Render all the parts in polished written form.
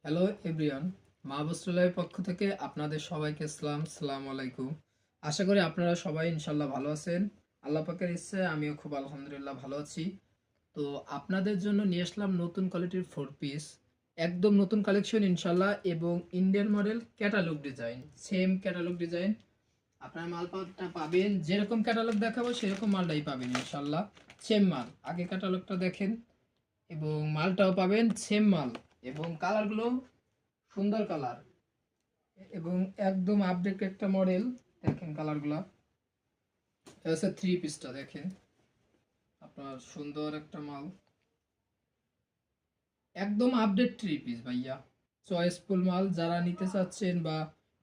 Hello everyone, মা বস্ত্রালয়ের পক্ষ থেকে আপনাদের সবাইকে সালাম আলাইকুম। আশা করি আপনারা সবাই ইনশাল্লাহ ভালো আছেন। আল্লাহ পাকের ইচ্ছায় আমিও খুব আলহামদুলিল্লাহ ভালো আছি। তো আপনাদের জন্য নিয়ে আসলাম নতুন কোয়ালিটির 4 পিস, একদম নতুন কালেকশন ইনশাল্লাহ, এবং Indian model catalogue design, same catalogue design. আপনার মালটা পাবেন যেরকম ক্যাটালগ দেখাবো সেরকম মালটাই পাবেন ইনশাল্লাহ। সেম মাল, আগে ক্যাটালগটা দেখেন, এবং মালটাও পাবেন সেম মাল, এবং কালারগুলো সুন্দর কালার, এবং একদম আপডেট একটা মডেল। দেখেন কালারগুলো, এটা 3 পিসটা দেখেন, আপনার সুন্দর একটা মাল, একদম আপডেট 3 পিস ভাইয়া। চয়েসফুল মাল, যারা নিতে চাচ্ছেন বা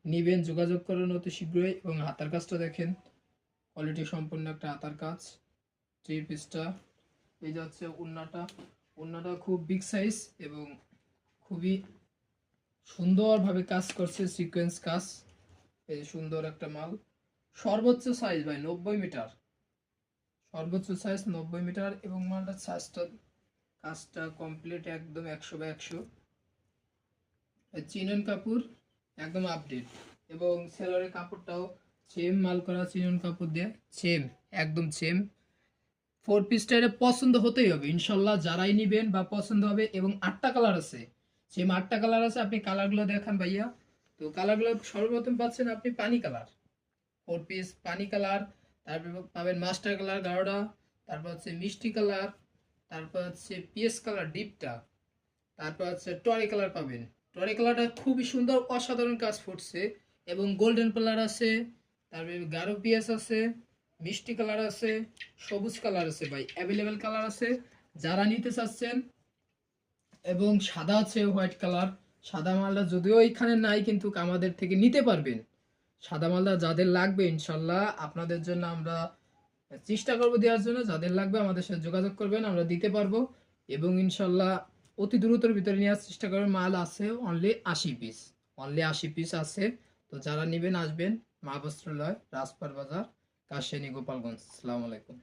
নিবেন যোগাযোগ করেন অতি শীঘ্রই। এবং হাতার কাজটা দেখেন, কোয়ালিটি সম্পন্ন একটা হাতার কাজ 3 পিসটা। এই যে হচ্ছে উন্নাটা, উন্নাটা খুব বিগ সাইজ এবং খুবই সুন্দরভাবে কাজ করছে, সিকোয়েন্স কাজ। এই সুন্দর একটা মাল, সর্বোচ্চ সাইজ ভাই 90 মিটার, সর্বোচ্চ সাইজ 90 মিটার, এবং মালটার সাইজটা কাজটা কমপ্লিট একদম 100/100। চিনন কাপড় একদম আপডেট, এবং সেলরের কাপড়টাও সেম মাল করা চিনন কাপড় দিয়ে, সেম একদম সেম। 4 পিসটা এটা পছন্দ হতেই হবে ইনশাল্লাহ, যারাই নিবেন বা পছন্দ হবে। এবং 8টা কালার আছে, সেম 8টা কালার আছে। আপনি কালারগুলো দেখান ভাইয়া। তো কালারগুলো সর্বপ্রথম পাচ্ছেন আপনি পানি কালার, 4 পিস পানি কালার। তারপর পাবেন মাস্টার কালার গাঢ়টা, তারপর হচ্ছে মিষ্টি কালার, তারপর হচ্ছে পিএস কালার ডিপটা, তারপর হচ্ছে টরি কালার পাবেন। টরি কালারটা খুবই সুন্দর, অসাধারণ কাজ ফুটছে। এবং গোল্ডেন কালার আছে, তারপরে গাঢ় পিএস আছে, মিষ্টি কালার আছে, সবুজ কালার আছে ভাই, অ্যাভেলেবেল কালার আছে যারা নিতে চাচ্ছেন। এবং সাদা আছে, হোয়াইট কালার। সাদা মালটা যদিও এখানে নাই, কিন্তু আমাদের থেকে নিতে পারবেন। সাদা মালটা যাদের লাগবে ইনশাল্লাহ আপনাদের জন্য আমরা চেষ্টা করবো দেওয়ার জন্য। যাদের লাগবে আমাদের সাথে যোগাযোগ করবেন, আমরা দিতে পারবো। এবং ইনশাল্লাহ অতি দ্রুতর ভিতরে নেওয়ার চেষ্টা করবেন। মাল আছে অনলি 80 পিস, অনলি 80 পিস আছে। তো যারা নেবেন আসবেন মা বস্ত্রালয়, রাজপার বাজার, কাশিয়ানী, গোপালগঞ্জ। আসসালামু আলাইকুম।